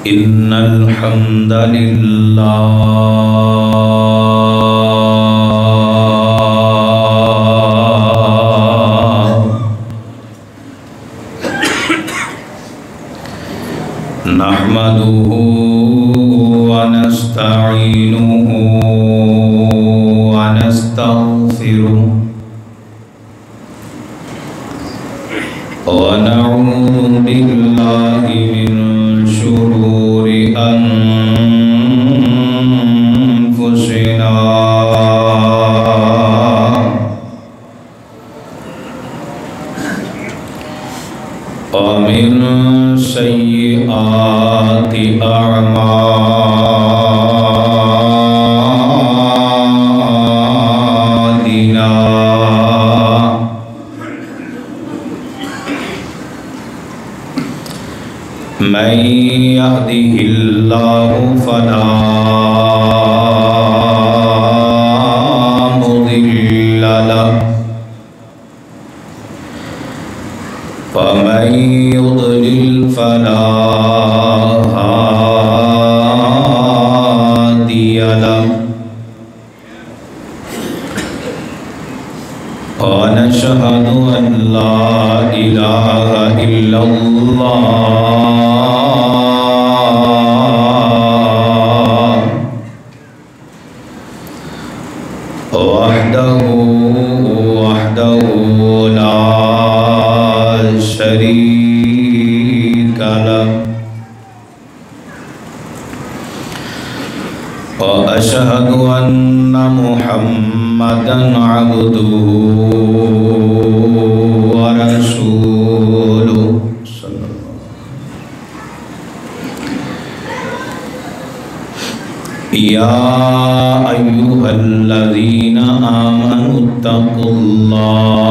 إن الحمد لله نحمده ونستعينه ونستغفره ونعوذ بالله من شرور أنفسنا ومن سيئات أعمالنا من يهده الله فلا مضل له ومن يضلل فلا هادي له ونشهد أن لا إله إلا الله وحده لا شريك له وأشهد أن محمدًا عبده ورسوله يا أيها الذين آمنوا اتقوا الله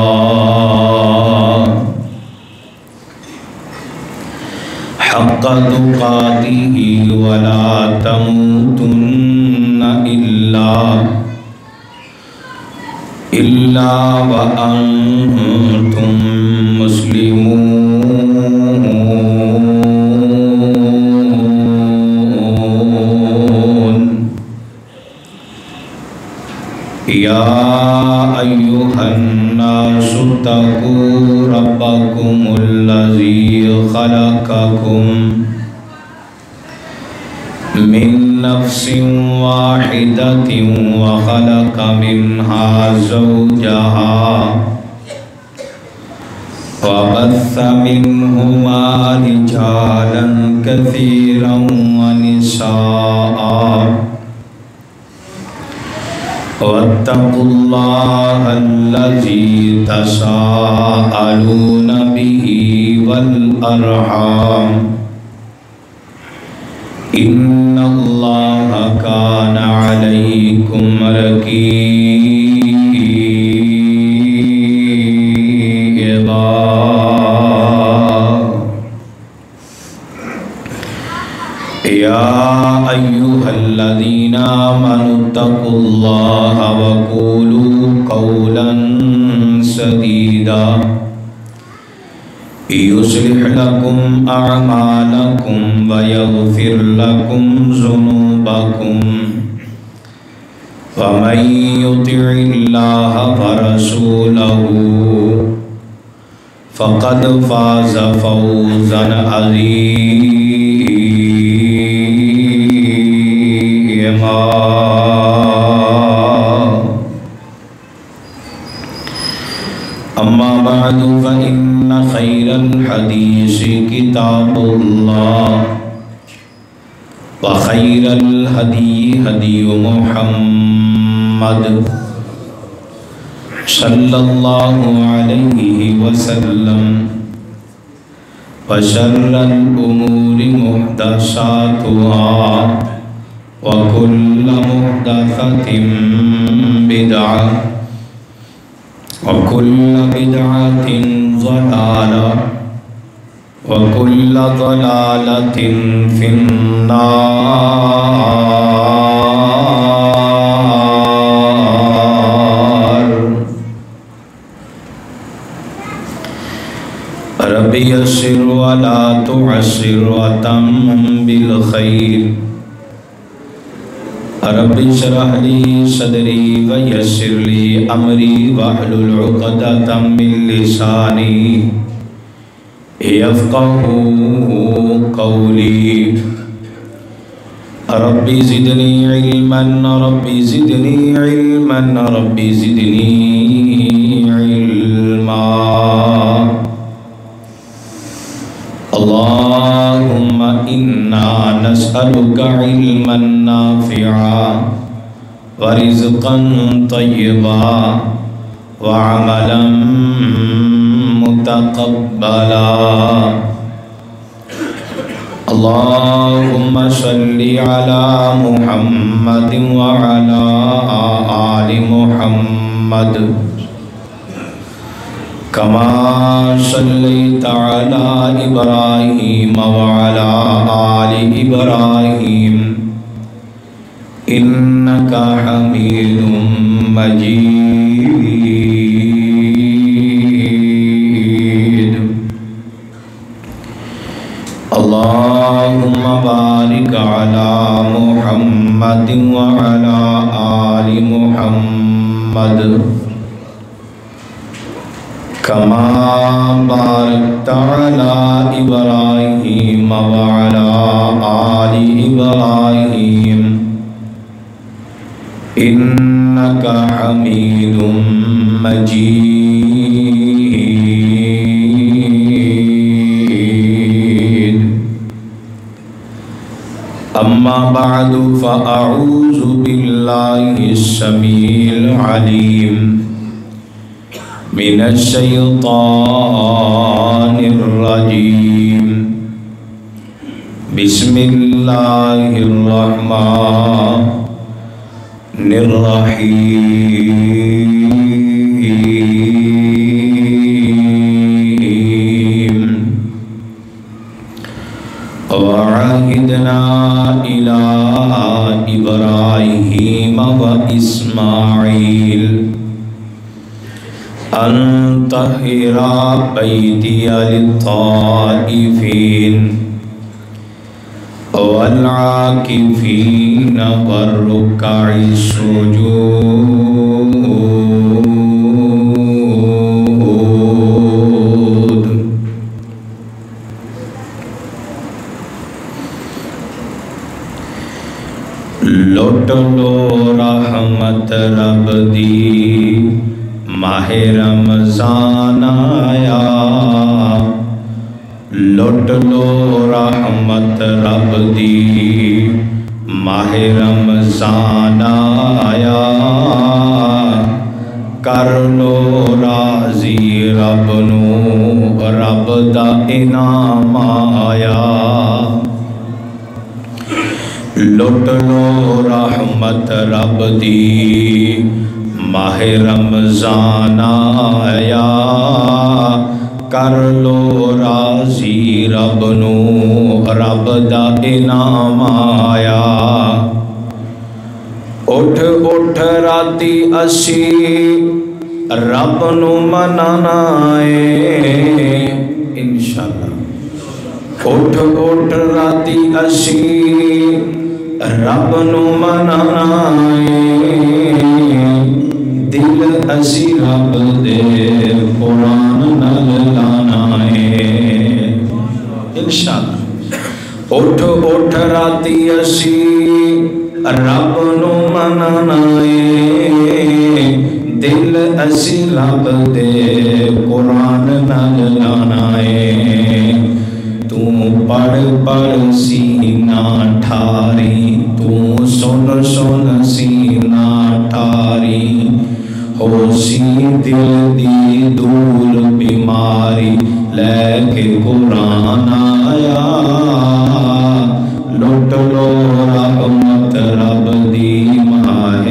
حق تقاته ولا تموتن إلا وأنتم مسلمون يا أيها الناس اتقوا ربكم الذي خلقكم من نفس واحدة وخلق منها زوجها وبث منهما رجالا كثيرا ونساء واتقوا الله الذي تساءلون به والأرحام إن الله كان عليكم رقيبا يا أيها الذين آمنوا اتقوا الله وقولوا قولا سديدا يصلح لكم أعمالكم ويغفر لكم ذنوبكم ومن يطع الله ورسوله فقد فاز فوزا عظيما أما بعد فإن خير الحديث كتاب الله وخير الهدي هدي محمد صلى الله عليه وسلم وشر الأمور محدثاتها وكل محدثة بدعة وكل بدعة ضلالة وكل ضلالة في النار رب يسر ولا تعسر وتمم بالخير رب اشرح لي صدري ويسر لي أمري واحلل عقدة من لساني يفقهوا قولي ربي زدني علما ربي زدني علما ربي زدني علما اللهم إنا نسألك علما نافعا ورزقا طيبا وعملا متقبلا اللهم صل على محمد وعلى آل محمد كما صليت على إبراهيم وعلى آل إبراهيم إنك حميد مجيد اللهم بارك على محمد وعلى آل محمد كما باركت على إبراهيم وعلى آل إبراهيم إنك حميد مجيد أما بعد فأعوذ بالله السميع العليم من الشيطان الرجيم بسم الله الرحمن الرحيم وعهدنا إلى إبراهيم وإسماعيل أن طهر بيتي للطائفين والعاكفين والركع السجود لوٹ لو رحمت رب دی ماہ رمضان آیا لوٹ لو رحمت رب دی ماہ رمضان آیا کر لو راضی رب نو رب دا انعام آیا لوٹ لو رحمت رب دی ماہ رمضان آیا کر لو راضی رب نو رب دا انعام آیا اٹھ اٹھ راتی اسی رب نو منانا ہے انشاءاللہ اٹھ اٹھ راتی اسی رب نو منانا ہے دل اسی رب دے قرآن نال لانا ہے انشاءاللہ اٹھ اٹھ راتی اسی رب نو منانا ہے دل اسی رب دے قرآن نال لانا ہے تو پڑھ پڑھ سینہ ٹھاری تو سن سن سینہ ٹھاری ہو سی دل دی دور بیماری لے کے قرآن آیا لوٹ لو رحمت رب دی ماہ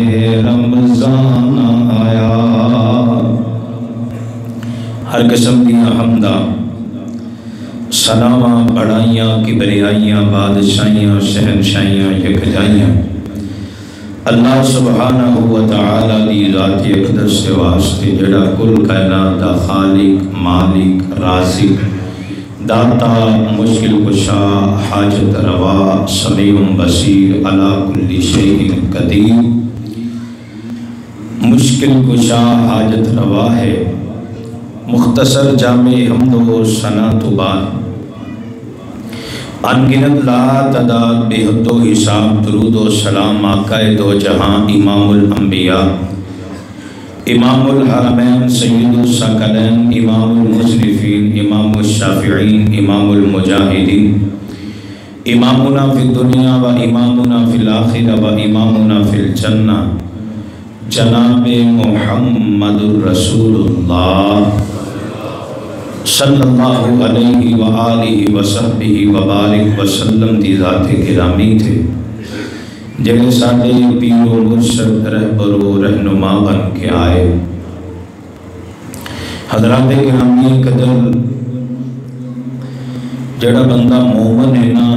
رمضان آیا ہر قسم کی حمدہ سلامہ بڑائیاں کبریائیاں بادشاہیاں شہنشاہیاں یکجائیاں اللہ سبحانہ و تعالی دی ذات اقدس سے واسطے جڑا کل کائنات دا خالق مالک رازق داتا مشکل کشا حاجت روا سمیع بصیر علی کل شیء قدیر. مشکل کشا حاجت روا ہے. مختصر جامع حمد و ثنا تو بعد انگنت لا تعداد بے حد و حساب درود و سلام آقا دو جہاں امام الانبیاء امام الحرمین سید الثقلین امام المصنفین امام الشافعین امام المجاہدین امامنا فی الدنیا و امامنا فی الآخرہ و امامنا فی الجنہ جناب محمد الرسول اللہ صلی اللہ علیہ وآلہ وصحبہ وبارک وسلم دی ذات گرامی تھے جنہیں ساڑھے پیر و مرشد رہبر و رہنما بن کے آئے. حضرات گرامی قدر جڑا بندہ مومن ہے نا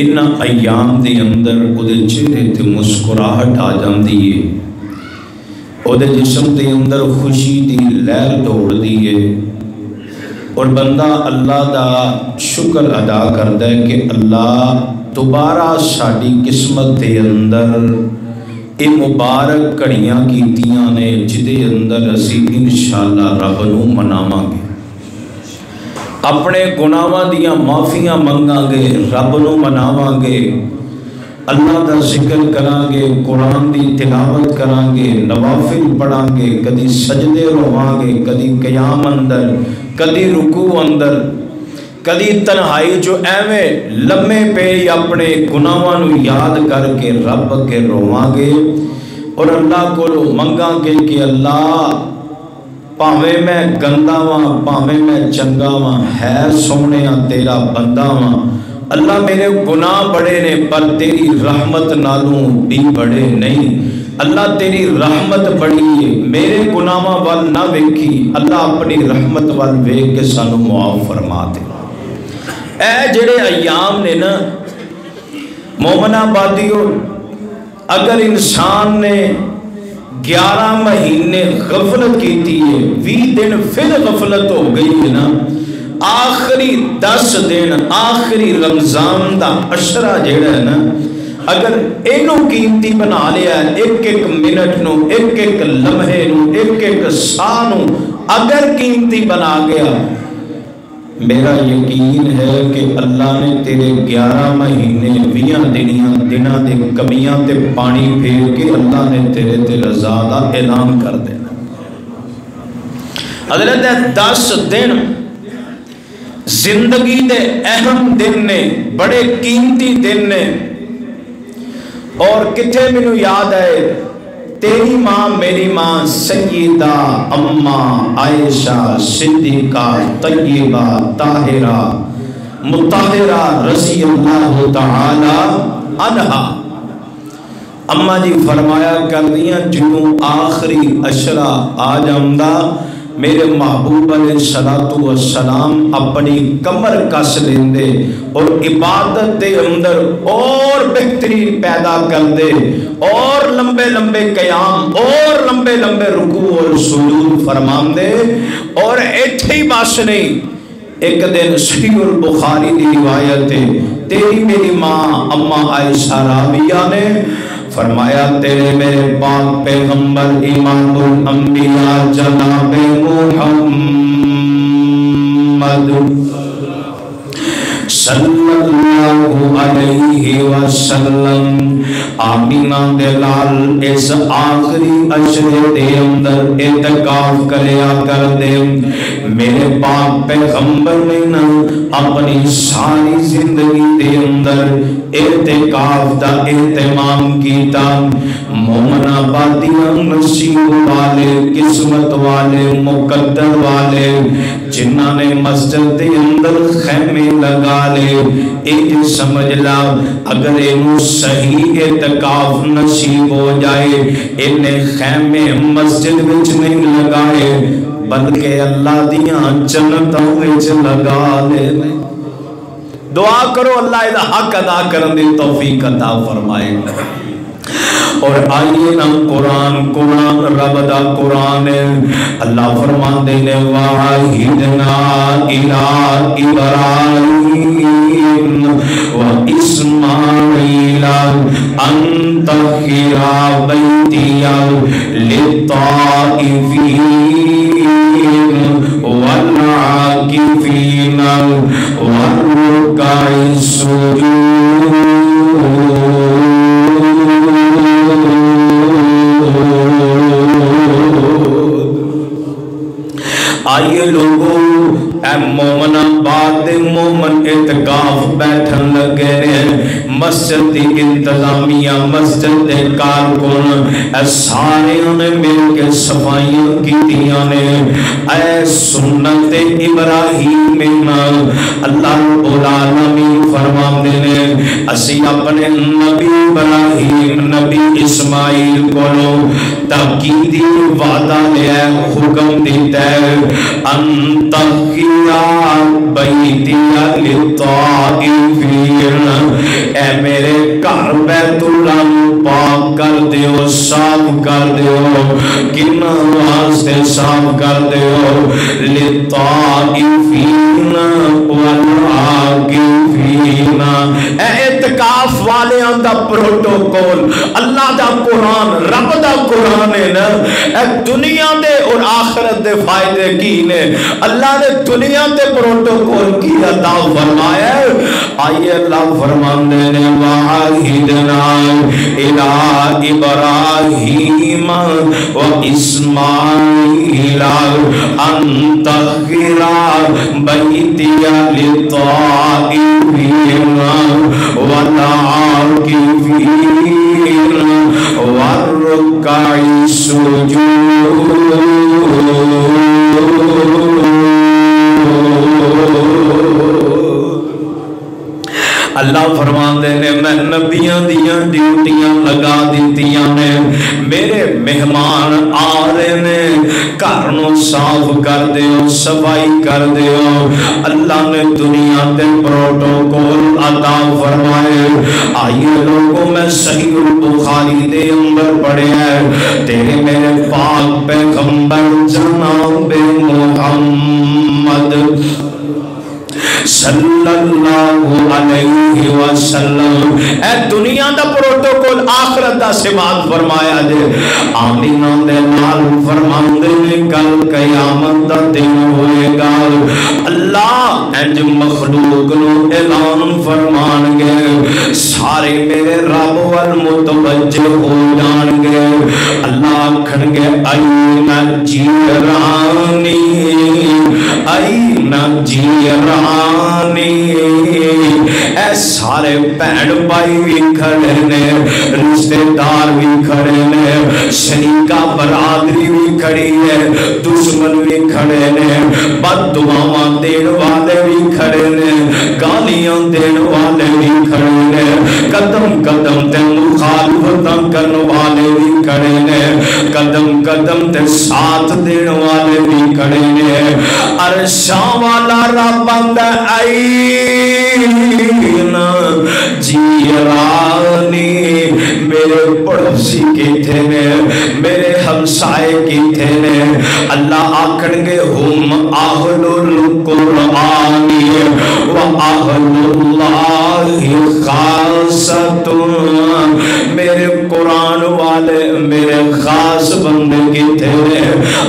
انہا ایام دے اندر او دے چہرے تے مسکراہٹ آ جاندی ہے، او دے جسم دے اندر خوشی دی لہر دوڑ دی ہے اور بندہ اللہ دا شکر ادا کرتا ہے کہ اللہ دوبارہ ساڑی قسمت دے اندر اے مبارک کڑیاں کیتیاں نے جدے اندر اسی انشاءاللہ رب نو مناواں گے، اپنے گناہاں دیاں معافیاں منگاں گے، رب نو مناواں گے، اللہ دا ذکر کران گے، قرآن دی تلاوت کران گے، نوافل پڑھان گے، کدی سجدے رواں گے، کدی قیام اندر، کدی رکوع اندر، کدی تنہائی جو ایویں لمحے پہ اپنے گناہاں نو یاد کر کے رب کے رواں گے اور اللہ کو منگاں گے کہ اللہ پاویں میں گندا واں پاویں میں چنگا واں ہے سونیا تیرا بندہ واں، اللہ میرے گناہ بڑے نے پر تیری رحمت نالوں بھی بڑے نہیں، اللہ تیری رحمت بڑی ہے میرے گناہاں وال نہ ویکھی، اللہ اپنی رحمت وال ویکھ کے سانو معاف فرما دے. اے جڑے ایام نے نا مومن آبادیوں، اگر انسان نے 11 مہینے غفلت کیتی ہے، 20 دن پھر غفلت ہو گئی ہے نا، آخری 10 دن آخری رمضان دا عشرہ جڑا ہے نا، اگر اینو قیمتی بنا لیا ہے، ایک ایک منٹ نو، ایک ایک لمحے نو، ایک ایک ساہ نو اگر قیمتی بنا گیا، میرا یقین ہے کہ اللہ نے تیرے 11 مہینے 20 دنوں دے کمیاں تے پانی پھیر کے اللہ نے تیرے تے رضا دا اعلان کر دینا. حضرت 10 دن زندگی دے اہم دن نے، بڑے قیمتی دن نے، اور کتھے مینوں یاد ہے تیری ماں میری ماں سیدہ اماں عائشہ صدیقہ طیبہ طاہرہ مطہرہ رضی اللہ تعالی عنہا اماں جی فرمایا کر دیاں جنوں آخری عشرہ آ جاندہ میرے محبوب علیہ السلام اپنی کمر کس لیندے اور عبادت دے اندر اور بہترین پیدا کر دے، اور لمبے لمبے قیام اور لمبے لمبے رکوع اور سجود فرمان دے. اور ایتھے ہی بس نہیں، ایک دن صحیح البخاری دی روایت ہے، تیری میری ماں اماں عائشہ راویہ نے فرمایا تیرے میرے پاک پیغمبر امام الانبیاء جناب محمد صلی اللہ علیہ وسلم آمینہ دلال اس آخری عشرے دے اندر اعتکاف کریا کر دے. میرے پاک پیغمبر نے نا اپنی ساری زندگی دے اندر اعتکاف دا اہتمام کیتا. مومن آبادیاں نصیب والے قسمت والے مقدر والے جنہاں نے مسجد دے اندر خیمے لگا لے، ایک سمجھ لا اگر انہوں صحیح اعتکاف نصیب ہو جائے انہیں خیمے مسجد وچ نہیں لگائے بلکہ اللہ دیاں جنتوں وچ لگا لے. دعا کرو اللہ ادا حق ادا کرن دی توفیق عطا فرمائے. اور آئیے نا قرآن رب دا قرآن ہے۔ اللہ فرماندے نے وَعَهِدْنَا إِلَىٰ إِبْرَاهِيمَ وَإِسْمَاعِيلَ أَن طَهِّرَ بَيْتِيَ لِلطَّائِفِينَ وَالْعَاكِفِينَ وَالرُّكَّعِ السُّجُودِ۔ آئیے لوگوں اے مومن آباد مومن اعتکاف بیٹھن لگے نے، مسجد دی انتظامیہ مسجد دے کارکن اے سارے نے مل کے صفائیاں کیتیاں نے۔ اے سنت ابراہیم اللہ رب العالمین فرماندے نے اسی اپنے نبی ابراہیم نبی اسماعیل کو تاکیدی وعدہ لیا حکم دیتا ہے ان طہر بیتی للطائفین، اے میرے گھر بیت اللہ پاک کر دیو، صاف کر دیو، کن واسطے صاف کر دیو، للطائفین والعاکفین، اے اعتکاف والیاں دا پروٹوکول اللہ دا قرآن رب دا قرآن ہے نا۔ اے دنیا دے اور آخرت دے فائدے کی نے، اللہ نے دنیا دے پروٹوکول کی عطا فرمایا ہے۔ آئیے اللہ فرماندے نے وَعَهِدْنَا إِلَىٰ إِبْرَاهِيمَ وَإِسْمَاعِيلَ أَن طَهِّرَ بَيْتِيَ لِلطَّائِفِينَ وَالْعَاكِفِينَ وَالرُّكَّعِ السُّجُودِ۔ اللہ فرماندے نے میں نبیاں دیاں ڈیوٹیاں لگا دیتیاں نے، میرے مہمان آ رہے نے، گھر نو صاف کر دیو، صفائی کر دیو۔ اللہ نے دنیا تے پروٹوکول عطا فرمائے۔ آئیے لوگوں میں صحیح البخاری دے اندر پڑھے ہیں تیرے میرے پاک پیغمبر جناب محمد صلی اللہ علیہ وسلم، اے دنیا دا پروٹوکول آخرت دا سماعت فرمایا دے۔ آمینہ دے نال فرماندے نے کل قیامت دا دن ہوئے گا، اللہ انج مخلوق نو اعلان فرمان گے، سارے میرے رب والمتوجہ ہو جان گے۔ اللہ کھڑ گے اینا جیرانی اینا جیرانی، اے سارے بہن بھائی بھی کھڑے نے، رشتے دار بھی کھڑے نے، شریکہ برادری بھی کھڑی ہے، دشمن بھی کھڑے نے، بد دعاواں دین والے بھی کھڑے نے، گالیاں دین والے بھی کھڑے نے، قدم قدم تے مخالفتاں کرن والے بھی کھڑے نے، قدم قدم تے ساتھ دین والے بھی کھڑے نے۔ عرشاں والا رب آندا اینا جیرانی، میرے پڑوسی کیتھے نے، میرے ہمسائے کیتھے نے۔ اللہ آکھن گے ہم اہل القرآن و اہل اللہ خاصۃ، میرے قرآن والے میرے خاص بندے کیتھے نے۔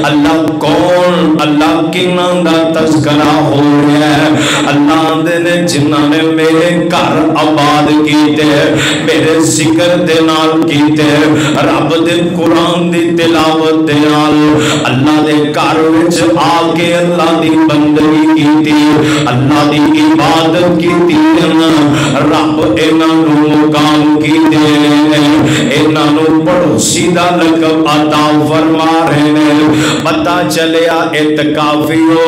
اللہ کون؟ اللہ کناں دا تذکرہ ہو رہا ہے۔ اللہ دے نے جنہاں نے میرے گھر آباد کیتے، میرے ذکر دے نال کیتے، رب دے قرآن دی تلاوت دے نال، اللہ دے گھر وچ آ کے اللہ دی بندگی کیتی، اللہ دی عبادت کیتی، رب انہاں نو مقام کیتے، انہاں نو پڑوسی دا لقب عطا فرما رہے نے۔ پتہ چلیا اعتکافیو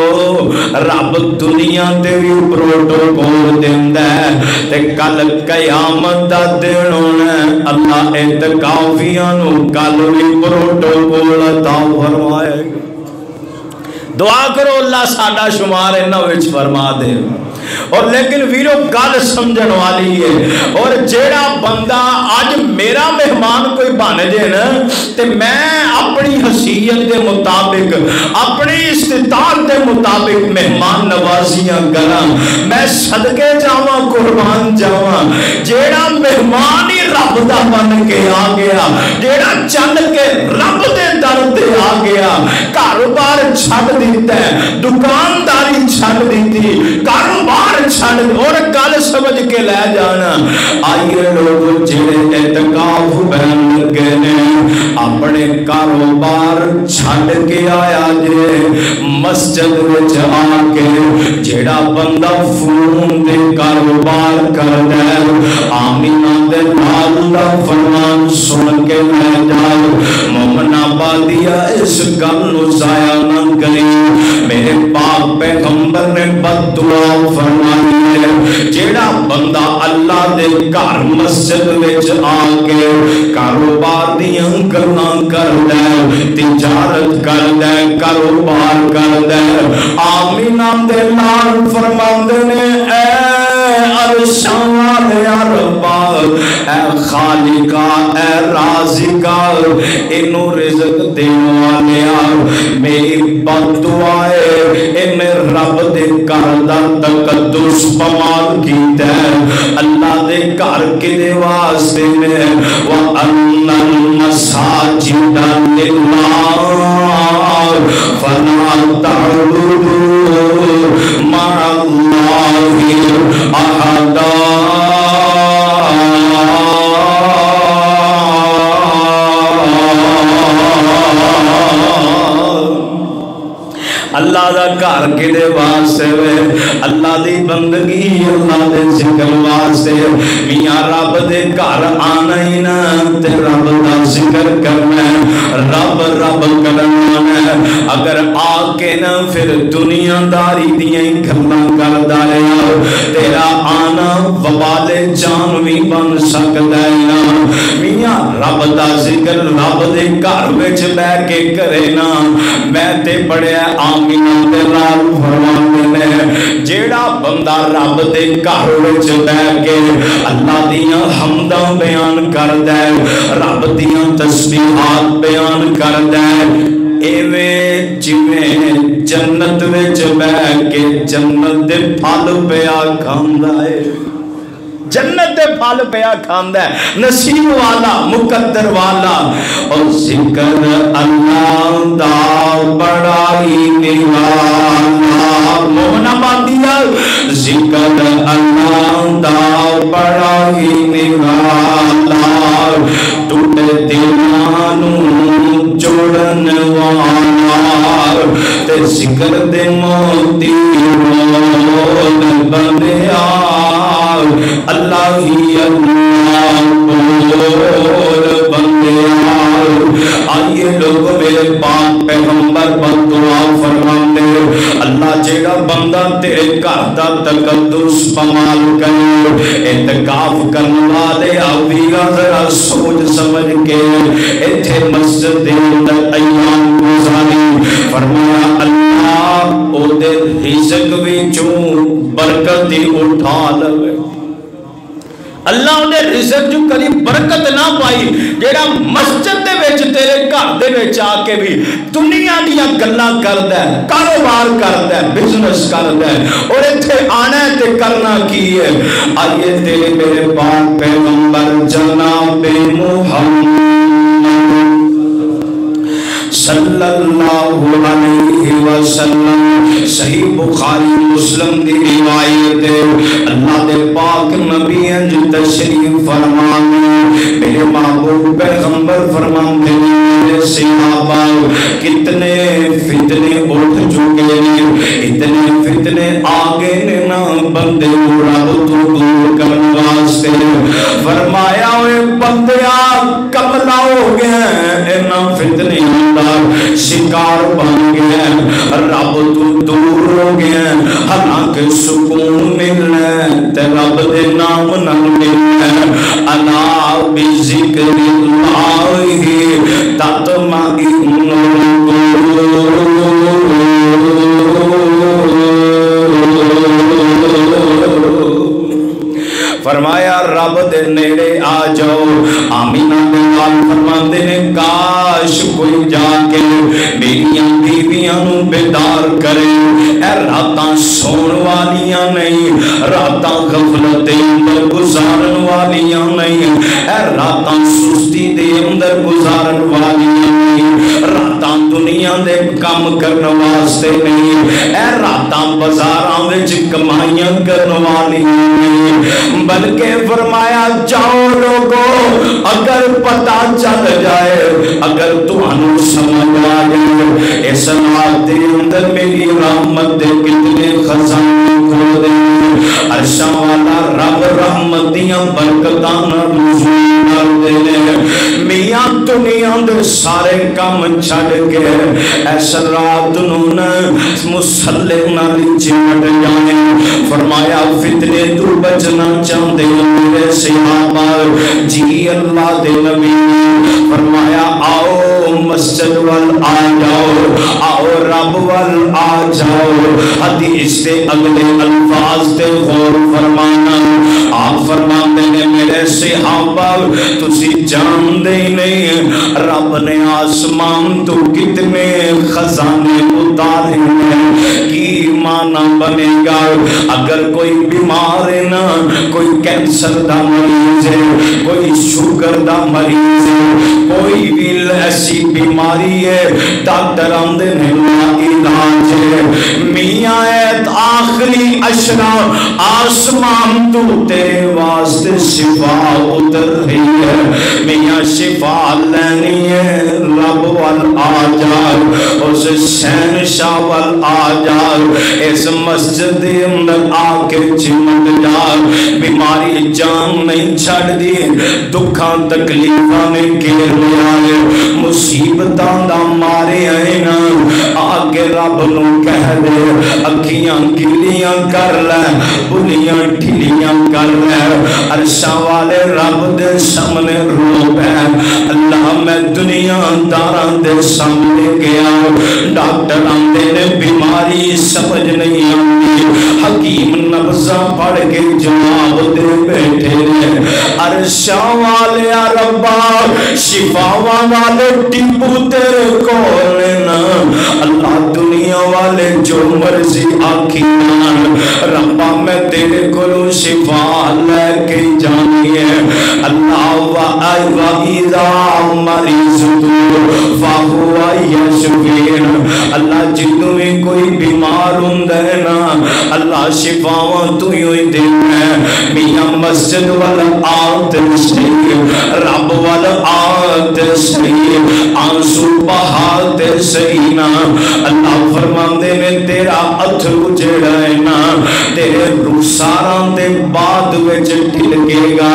رب دنیا تے بھی پروٹوکول دیندا ہے تے کل قیامت دا دن ہونا ہے، اللہ اعتکافیاں نو کل بھی پروٹوکول عطا فرمائے گا۔ دعا کرو اللہ ساڈا شمار انہاں وچ فرما دے۔ اور لیکن ویرو گل سمجھن والی ہے، اور جیڑا بندہ آج میرا مہمان کوئی بن جائے نا تے میں اپنی حیثیت دے مطابق اپنی استطاعت دے مطابق مہمان نوازیاں کراں، میں صدقے جاواں قربان جاواں۔ جیڑا مہمان ہی رب دا بن کے آ گیا، جیڑا چل کے رب دے در تے آ گیا، کاروبار چھڈ دیتا ہے، دکانداری چھڈ دیتی، کاروبار چھڈ، اور گل سمجھ کے لے جانا۔ آئیے لوگ جڑے اعتکاف بہن لگے نے اپنے کاروبار چھڈ کے آیا جے مسجد وچ آ کے، جیڑا بندہ فون دے کاروبار کردا ہے آمینہ دے نال دا فرمان سن کے لے جاؤ۔ مومن آبادیہ اس گل نو ضائع نہ کریں، میرے پاک پیغمبر نے بد دعا فرمائی ہے، جیڑا بندہ اللہ دے گھر مسجد وچ آ کے کاروبار دیاں گلاں کردا ہے، تجارت کردا ہے، کاروبار کردا ہے، آمینہ دے نال فرماندے نے اے عرشاں والے ربا، اے خالقا، اے رازقا، انہوں رزق دینے والیا، میری بد دعا ہے انہیں رب دے گھر دا تقدس پمال کیتا ہے۔ اللہ دے گھر کے دے واسطے میں وَأَنَّ الْمَسَاجِدَ لِلَّهِ فَلَا تَعْبُدُوا مَعَ اللَّهِ أَحَدًا۔ اللہ دا گھر کے دے واسطے اللہ دی بندگی، اللہ دے ذکر واسطے، میاں رب دے گھر آنا ہی نا تے رب دا ذکر کرنا ہے، رب رب کرنا ہے۔ اگر آ کے نا پھر دنیا داری دیاں گلاں کردا رہیا، تیرا آنا وبال جان بھی بن سکدا ہے۔ میاں رب دا ذکر رب دے گھر وچ بیٹھ کے کرے نا، میں تے پڑھیا آمینہ دے نال فرماندے نے، جیڑا بندہ رب دے گھر وچ بیٹھ کے اللہ دیاں حمداں بیان کردا ہے، رب دیاں تسبیحات بیان کردا ہے، ایویں جویں جنت وچ بیٹھ کے جنت دے پھل پیا کھاندا ہے، جنت دے پھل پیا کھاندا ہے، نصیب والا، مقدر والا۔ اور ذکر اللہ دا بڑائی نوالا، مومن آبادیہ ذکر اللہ دا بڑائی نوالا، ٹوٹے دلاں نوں جوڑن والا، تے ذکر دے موتی رول بنیا، اللہ ہی اللہ بول بندیا۔ آئیے لوگ میرے پاک پیغمبر بد دعا فرماندے، اللہ جیڑا بندہ تیرے گھر دا تقدس پمال کرے، اعتکاف کرنے والے آویگا ذرا سوچ سمجھ کے ایتھے مسجد دے اندر ایام گزاری، فرمایا اللہ او دے رزق وچوں برکت اٹھا لوے، اللہ انہیں رزق جو کری برکت نہ پائی، جیڑا مسجد دے وچ تیرے گھر دے وچ آ کے بھی دنیا دیاں گلاں کردا ہے، کاروبار کردا ہے، بزنس کردا ہے، اور ایتھے آنا ہے تے کرنا کی ہے۔ آئیے تیرے میرے پاک پیغمبر جناب محمد صلی اللہ علیہ وسلم، صحیح بخاری مسلم دی روایت ہے، اللہ دے پاک نبی انج تشریف فرمانے، میرے محبوب پیغمبر فرماندے میرے صحابہ کتنے فتنے اٹھ چکے ہیں، اتنے فتنے آگے نے نا بندے رب تو دور کرنے واسطے، فرمایا اے بندیا کملا ہو گیا اینا فتنے شکار بن گیا، رب تو دور ہو گیا، حالانکہ سکون ملنا تے رب دے نام نہ ملنا، الا بذکر اللہ تطمئن القلوب، فرمایا رب دے نیڑے آ جاؤ. آمینہ دے نال فرماندے نے کاش کوئی جا کے میریاں بیویاں نو بیدار کرے. اے راتاں سون والیاں نہیں, راتاں غفلت دے اندر گزارن والیاں نہیں, اے راتاں سستی دے اندر گزارن والیاں نہیں, راتاں دنیا دے کام کرن واسطے نہیں, اے راتاں بازاراں وچ کمائیاں کرن والیاں نہیں, بلکہ فرمایا جاؤ لوگو اگر پتہ چل جائے, اگر تمہوں سمجھ آ جائے اس رات دے اندر میری رحمت دے کتنے خزانے کھول دے, عرشاں والا رب رحمت دیاں برکتاں نزول کر دے. میاں دنیا دے سارے کام چھڈ کے اس رات نو مصلی نال چمٹ جائے. فرمایا فتنے تو بچنا چاہتے میرے صحابہ جی اللہ دے نبی, فرمایا آؤ مسجد وال آ جاؤ, آؤ رب وال آ جاؤ. حدیث دے اگلے الفاظ تے غور فرمانا. آپ فرماتے ہیں میرے صحابہ تسی جان دے نہیں رب نے آسمان تو کتنے خزانے اتارے ہیں. کی معنی بنے گا اگر کوئی بیمار ہے نا, کوئی کینسر دا مریض ہے, کوئی شوگر دا مریض ہے, کوئی بھی ایسی بیماری ہے ڈاکٹر آندے نے لا علاج ہے, میاں ایت آخری اشرا آسمان تو تیرے واسطے شفا اتر رہی ہے. میاں شفا لینی ہے رب وال آ جا, اس شہنشاہ وال آ جا, اس مسجد دے اندر آ کے چمٹ جا. بیماری جان نہیں چھڑ دی, دکھاں تکلیفاں نے گھیر لیا ہے, مصیبتاں دا مارے آئے نا, آگے رب نو کہہ دے اکھیاں گلیاں کر لے, بلیاں ٹھلیاں کر لے. عرشاں والے رب دے سامنے رو پے, اللہ میں دنیا داراں دے سامنے گیا, ڈاکٹر آندے نے بیماری سمجھ نہیں آتی, حکیم نبضہ پڑھ کے جواب دے بیٹھے نے. عرشاں والے ربا شفاواں والے ٹیپو تیرے کول نا, اللہ دنیا والے جو مرضی آکھی نان, ربا میں تیرے کولو شفا لے کے جانی ہے. اللہ وَإِذَا مَرِضْتُ فَهُوَ يَشْفِينِ, اللہ جنوں میں کوئی بیمار ہوندے نا اللہ شفاواں تو ہی دینا ہے. میاں مسجد والا آتے صحیح, رب والا آتے صحیح, آنسو بہاتے صحیح نا. اللہ فرماندے نے تیرا اتھرو جڑا ہے نا تیرے رخساراں دے بعد وچ ٹھلکے گا,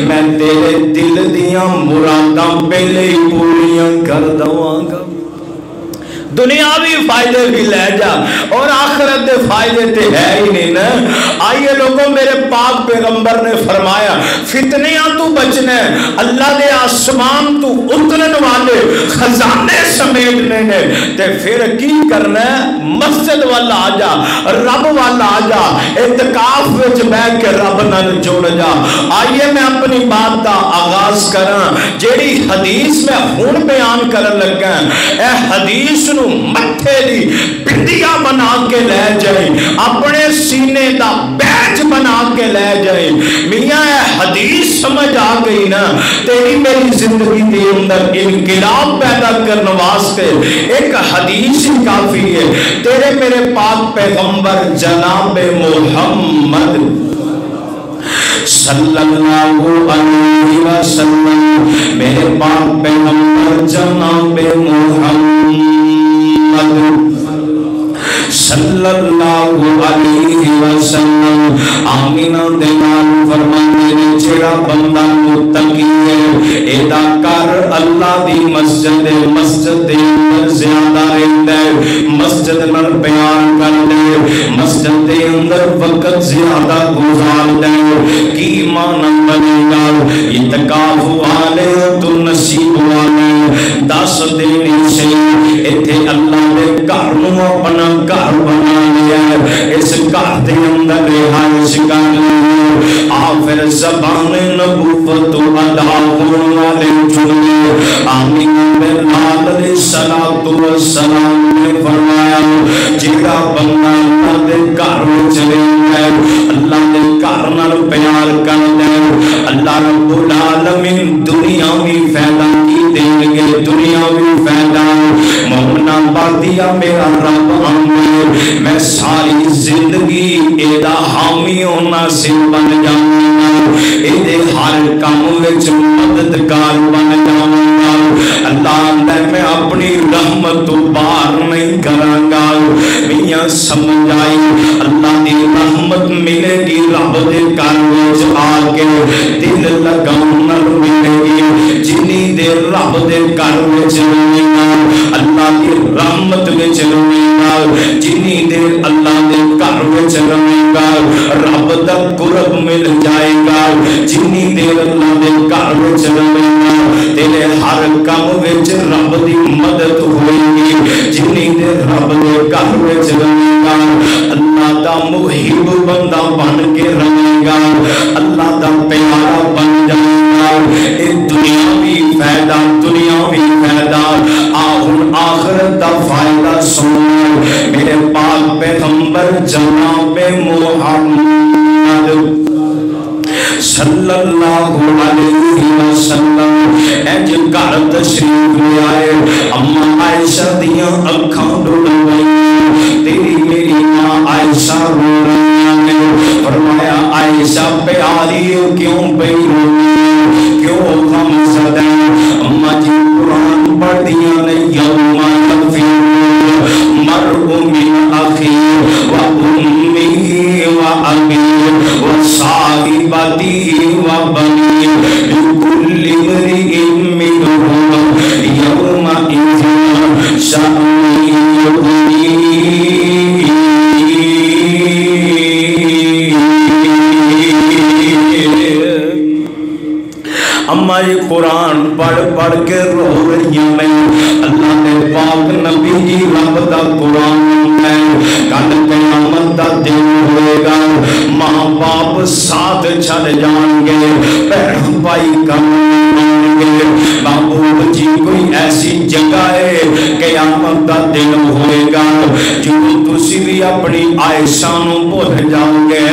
میں تیرے دل دیاں مراداں پہلے ہی پوریاں کر دواں گا. دنیاوی فائدے بھی لے جا اور آخرت دے فائدے تے ہے ہی نہیں نا. آئیے لوگوں میرے پاک پیغمبر نے فرمایا فتنیاں تو بچنے, اللہ دے آسمان تو اترن والے خزانے سمیٹنے نے, تے پھر کی کرنا ہے مسجد والا آ جا, رب والا آ جا, اعتکاف وچ بیٹھ کے رب نال جڑ جا. آئیے میں اپنی بات دا آغاز کراں جیڑی حدیث میں ہن بیان کرن لگا. اے حدیث نو متھے دی بندیا بنا کے لے جائیں, اپنے سینے دا بیج بنا کے لے جائیں. میاں اے حدیث سمجھ آ گئی نا, تیری میری زندگی دے اندر انقلاب پیدا کرنے واسطے ایک حدیث ہی کافی ہے. تیرے میرے پاک پیغمبر جناب محمد صلی اللہ علیہ وسلم, میرے پاک پیغمبر جناب محمد صلی اللہ علیہ وسلم آمینہ دینال فرمانے نے جڑا بندہ متقی ہے ایدہ کر اللہ دی مسجد دے اندر زیادہ رہتا ہے, مسجد نر بیان کر دے, مسجد دے اندر وقت زیادہ گزار دے. کی معنی بنے گا اعتکاف والے تو نصیب والے دس دینی سے ایتھے اللہ دے گھر نو اپنا گھر بنا لیا, اس گھر دے اندر رہائش کر لی. آخر زبان نبوت ادا ہونے والے چنے آمین بلال علیہ السلام نے فرمایا جیڑا بندہ اللہ دے گھر وچ رہندا ہے اللہ دے گھر نال پیار کردا ہے اللہ رب العالمین دنیاوی فائدہ کی دیں گے دنیاوی فائدہ مومنا بادیا میرا رب ہمیں میں ساری زندگی ایدہ حامی ہونا سے بن جاؤں گا ایدے ہر کام وچ مددگار بن جاؤں گا اللہ نے میں اپنی رحمت تو باہر نہیں کروں گا میاں سمجھ آئی اللہ دی رحمت ملے گی رب دے گھر وچ آ کے دل لگاؤں ملے گی جنی دیر رب دے گھر وچ رہے گا اللہ دی رحمت وچ رہے گا جنی دیر اللہ دے گھر وچ رہے گا رب دا قرب مل جائے گا جنی دیر اللہ دے گھر وچ رہے گا تیرے ہر کام وچ رب دی مدد ہوئے گی جنی دیر رب دے گھر وچ رہے گا اللہ دا محب بندہ بن کے رہے گا اللہ دا پیارا بن جائے گا اے دنیاوی فائدہ آہن آخرت دا فائدہ سنو میرے پاک پیغمبر جناب محمد صلی اللہ علیہ وسلم اے جو گھر تشریف لے آئے اما عائشہ دیاں اکھاں ڈول گئی تیری میری ماں عائشہ رو رہی ہے فرمایا عائشہ پیاری کیوں پہ روئی کیوں غم زدہ اما جی قرآن پڑھ دیا نے یوم یغفر مرء من اخی و امی و ابی و صاحبتی و بنی لکل امرئ منہم یومئذ شأن یغنیہ اما یہ قرآن پڑھ کے رو رہی میں اللہ نے پاک نبی جی رب دا قرآن میں کل قیامت دا دن ہوئے گا ماں باپ ساتھ چھڑ جان گے بہن بھائی کریں گے بابو جی کوئی ایسی جگہ ہے قیامت دا دن ہوئے گا جو تسی بھی اپنی عائشہ نو بھول جاؤ گے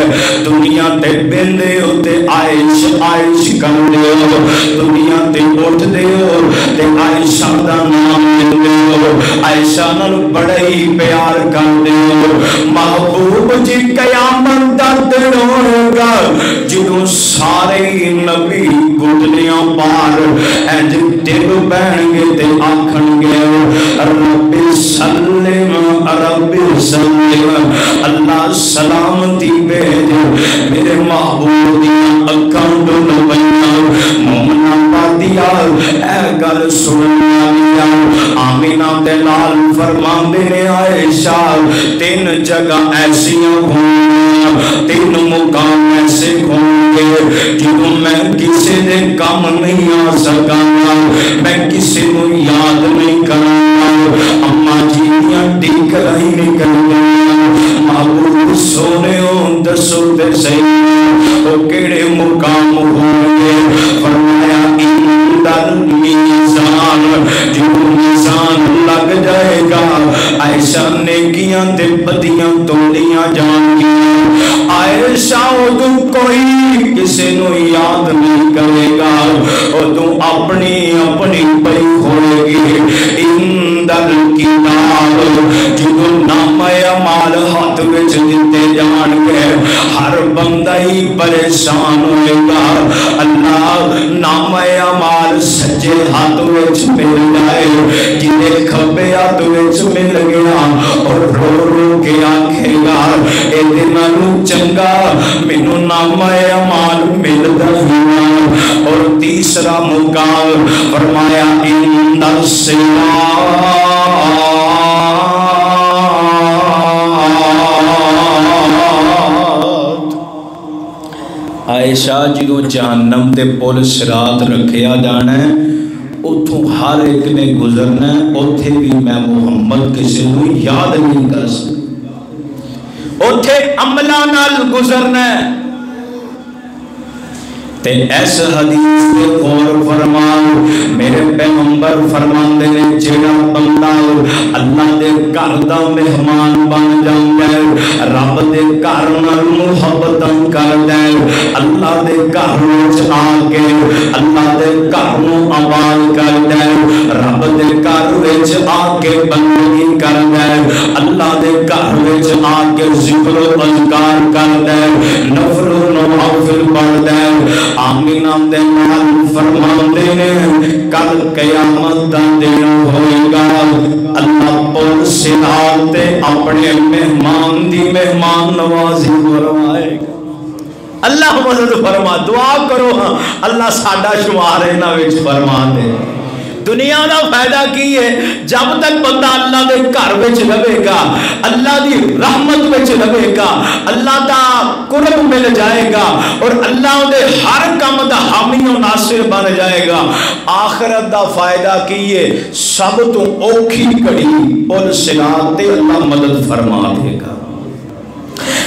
دنیا تے بندے ہوتے عائش کر دے ہو دنیا تے اٹھ دے ہو تے عائشہ دا نام مل دے ہو عائشہ نال بڑا ہی پیار کر دے ہو محبوب جی قیامت دا دن ہوگا جدوں سارے نبی گھٹنیاں پار اینج دل بہن گے تے آکھن گے رب سلم اللہ سلامتی بھیج میرے محبوب دیاں اکھاں ڈول پئیاں مومنا پادیا اے گل سننا لیا آمینہ تے نال فرماندے نے عائشہ تین جگہ ایسیاں ہوں تین مقام ایسے ہوں گے جنہوں میں کسی دے کام نہیں آ سکا میں کسی کو یاد نہیں کرنا اما جیاں ڈیک رہی نکل گیا محبوب سونے ہوں دسو دے صحیح وہ کیڑے مقام ہوں گے فرمایا اندر میزان جو میزان لگ جائے گا عائشہ نیکیاں تے بدیاں تولیاں جان گیا عائشہ تو کوئی کسی نو یاد نہیں کرے گا تو اپنی پئی ہوئے گی اندر کتاب جو نام اعمال ہاتھ وچ دتے جان گے ہر بندہ ہی پریشان ہوئے گا اللہ نام اعمال سجے ہاتھ وچ مل جائے جنہیں کھبے ہاتھ وچ مل گیا اور رو رو کے آکھے گا اے دنانو چنگا مینوں نام اعمال ملدا ہوا اور تیسرا مقام فرمایا ان الصراط عائشہ جدوں جہنم دے پل صراط رکھیا جانا ہے اتھوں ہر ایک نے گزرنا ہے اتھے بھی میں محمد کسی نو یاد نہیں کر سکتا اتھے عملہ نال گزرنا ہے تے اس حدیث پہ غور فرماؤ. میرے پیغمبر فرماندے نے جڑا بندہ اللہ دے گھر دا مہمان بن جاندا ہے, رب دے گھر نال محبت کردا ہے, اللہ دے گھر وچ آ کے اللہ دے گھر نوں آباد کردا ہے, رب دے گھر وچ آ کے بندگی کردا ہے, اللہ دے گھر وچ آ کے ذکر و اذکار کردا ہے, نفل و نوافل پڑھدا ہے. آمینہ دے نال فرماندے نے کل قیامت دا دن ہوئے گا, اللہ پور صراط تے اپنے مہمان دی مہمان نوازی فرمائے گا. اللہ مدد فرما, دعا کرو ہاں اللہ ساڈا شمار انہاں وچ فرما دے. دنیا دا فائدہ کی ہے جب تک بندہ اللہ دے گھر وچ رہے گا, اللہ دی رحمت وچ رہے گا, اللہ دا قرب مل جائے گا اور اللہ دے ہر کام دا حامی و ناصر بن جائے گا. آخرت دا فائدہ کی ہے سب تو اوکھی کڑی اور صراط تے اللہ مدد فرما دے گا.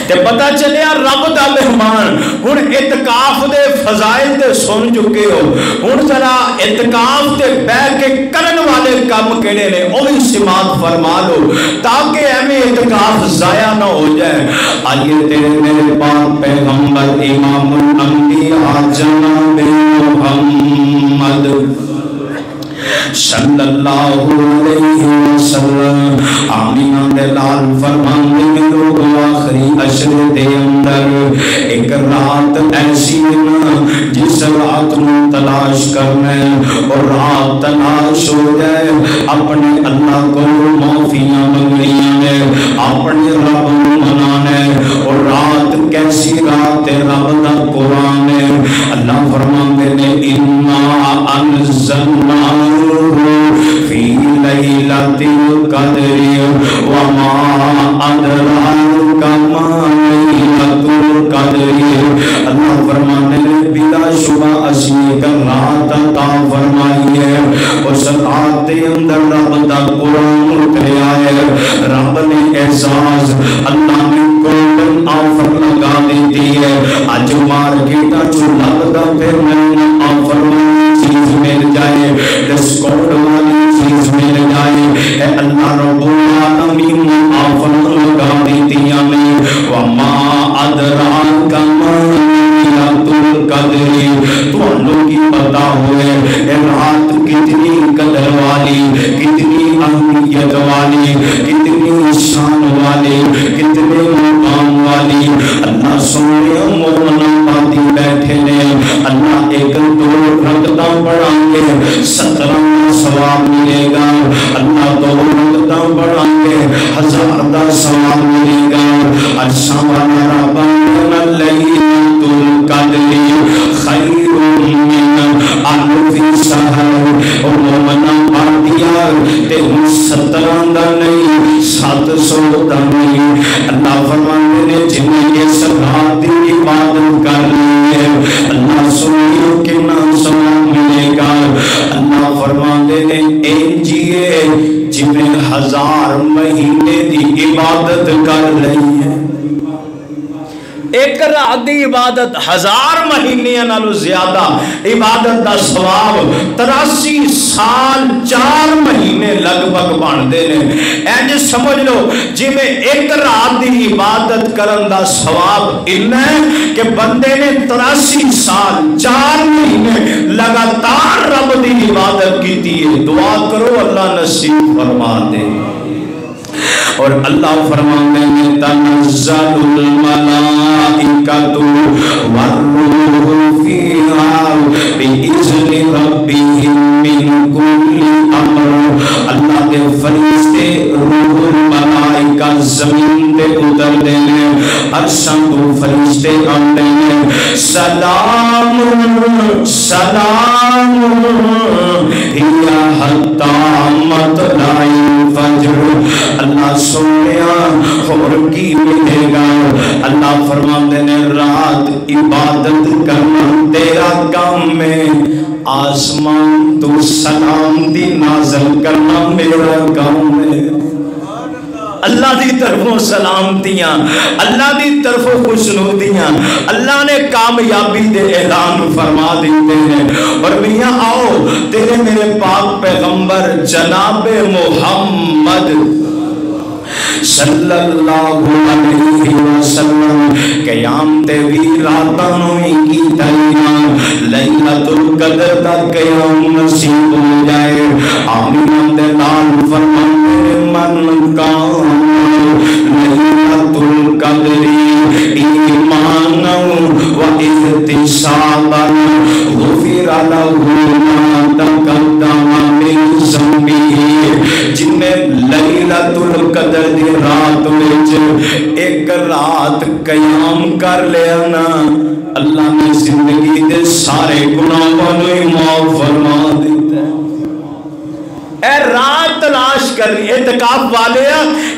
تے پتہ چلیا رب دا مہمان. ہن اعتکاف دے فضائل تے سن چکے ہو, ہن ذرا اعتکاف تے بیٹھ کے کرن والے کام کیڑے نے او بھی سماعت فرما لو تاکہ ایویں اعتکاف ضائع نہ ہو جائے. آئیے تیرے میرے پاک پیغمبر امام الانبیاء جناب محمد صلی اللہ علیہ وسلم آمینہ دے لال فرماندے میں لوگ آخری عشر دے اندر ایک رات ایسی نا جس رات میں تلاش کرنے اور رات تلاش ہو جائے, اپنے اللہ کو معافیاں منگنیاں نے, اپنے رب منانے. اور رات کیسی رات ہے, رب دا قرآن ہے. اللہ فرماندے نے اِنَّا أَنزَلْنَاهُ فی لیلۃ القدر وما ادراک ما لیلۃ القدر. اللہ فرمانے نے بلا شبہ اسی ایک رات عطا فرمائی ہے, اس رات کے اندر رب دا قرآن اتریا ہے. رب نے احساس اللہ نے گولڈن آفر لگا دیتی ہے. اج مارکیٹاں چ لگدا پھر میں آفر چیز مل جائے, ڈسکاؤنٹ والی چیز مل جائے, اے اللہ رب العالمین نے آفر لگا دیتیاں نے. وما ادراک ما لیلۃ القدر, تانوں کی پتہ ہوئے اے رات کتنی قدر والی, کتنی اہمیت والی, کتنی شان والی, کتنے مقام والی. اللہ سونے مومن پاتی بیٹھے نے, اللہ ایک دو رکعتاں پڑھائیں گے 17 ثواب ملے گا, اللہ دو رکعتاں پڑھائیں گے 1000 دا ثواب ملے گا. ارشا والا ربنا لیلۃ القدر خیر من الف شہر. اور مومنہ پڑھ دیا تے 17 دا نہیں 700 دا نہیں. اللہ فرمانے نے جنہیں اس رات کی عبادت کر لی ہے اللہ سنیو کتنا ثواب ملے گا. اللہ فرمانے نے انجیے جنہیں 1000 مہینے دی عبادت کر رہی ہے. ایک رات دی عبادت 1000 مہینے نالو زیادہ عبادت دا ثواب 83 سال 4 مہینے لگ بھگ بندے نے. انج سمجھ لو جی میں ایک رات دی عبادت کرن دا ثواب اتنا ہے کہ بندے نے 83 سال 4 مہینے لگاتار رب دی عبادت کی ہے. دعا کرو اللہ نصیب فرما دے. اور اللہ فرمانے میں تنزل الملائکۃ والروح فیہا بإذن ربہم من کل امر. اللہ کے فرشتے روح الملائکہ زمین پہ اتر دینے, عرشاں کو فرشتے آتے ہیں. سلام سلام ہی حتی مطلع الفجر. اللہ سنیا اور کی ملے گا. اللہ فرماتے ہیں رات عبادت کرنا تیرا کام میں, آسمان تو سلام دی نازل کرنا میرا کام ہے. اللہ دی طرفوں سلامتیاں، اللہ دی طرفوں خوشنودیاں، اللہ نے کامیابی دے اعلان فرما دیتے ہیں۔ اور میاں آؤ تیرے میرے پاک پیغمبر جناب محمد صلی اللہ علیہ وسلم قیام تے وی راتاں نویں کی تائیاں لیلۃ القدر دا قیام نصیب ہو جائے۔ آمین دے نال فرماندے من کان لیلۃ القدر ایمانا و احتسابا غفر لہ ما تقدم من ذنبہ۔ جن نے لیلۃ القدر دی رات وچ ایک رات قیام کر لیا نا، اللہ نے زندگی دے سارے گناہوں کو معاف فرما دیتا ہے۔ اے رات تلاش کرنی اعتکاف والے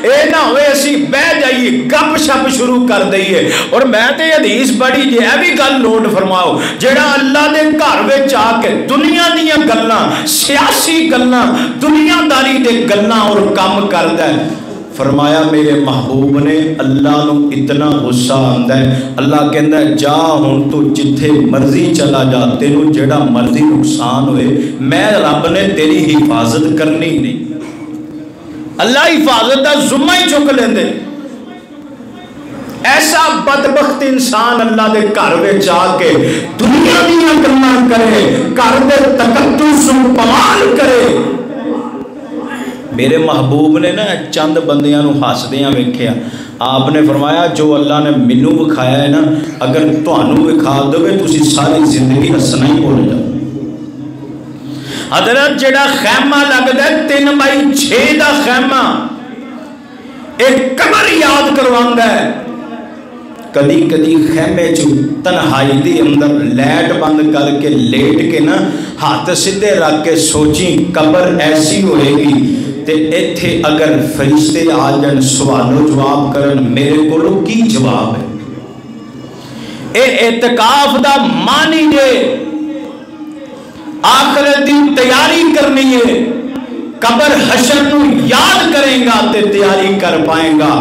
اے نہ ہوئے اسی بہ جائیے گپ شپ شروع کر دئیے۔ اور میں تے حدیث بڑی جی اے بھی گل نوٹ فرماؤ، جیڑا اللہ دے گھر وچ آ کے دنیا دیاں گلاں، سیاسی گلاں، دنیا داری دے گلاں اور کام کردا ہے، فرمایا میرے محبوب نے اللہ نو اتنا غصہ آندا ہے، اللہ کہندا ہے جا ہن تو جتھے مرضی چلا جا، تینو جیڑا مرضی نقصان ہوئے میں رب نے تیری حفاظت کرنی نہیں۔ اللہ حفاظت دا ذمہ ہی چک لیندے۔ ایسا بدبخت انسان اللہ دے گھر وچ آ کے دنیا دیاں گلاں کرے، گھر دے تقدس نوں پامال کرے۔ میرے محبوب نے نا چند بندیاں نو ہسدیاں ویکھیا، آپ نے فرمایا جو اللہ نے مینوں وکھایا ہے نا اگر تانوں وکھا دے تسی ساری زندگی ہسنا ہی بھول جاؤ۔ حضرت جڑا خیمہ لگدا ہے 3x6 دا خیمہ ایک قبر یاد کرواندا ہے۔ کدی کدی خیمے چ تنہائی دی اندر لائٹ بند کر کے لیٹ کے نا ہاتھ سیدھے رکھ کے سوچیں قبر ایسی ہوئے گی تے ایتھے اگر فرشتے آ جان سوال و جواب کرن میرے کولو کی جواب ہے۔ اے اعتکاف دا معنی جے آخرت دی تیاری کرنی ہے، قبر حشر نو یاد کریں گا تے تیاری کر پائیں گا۔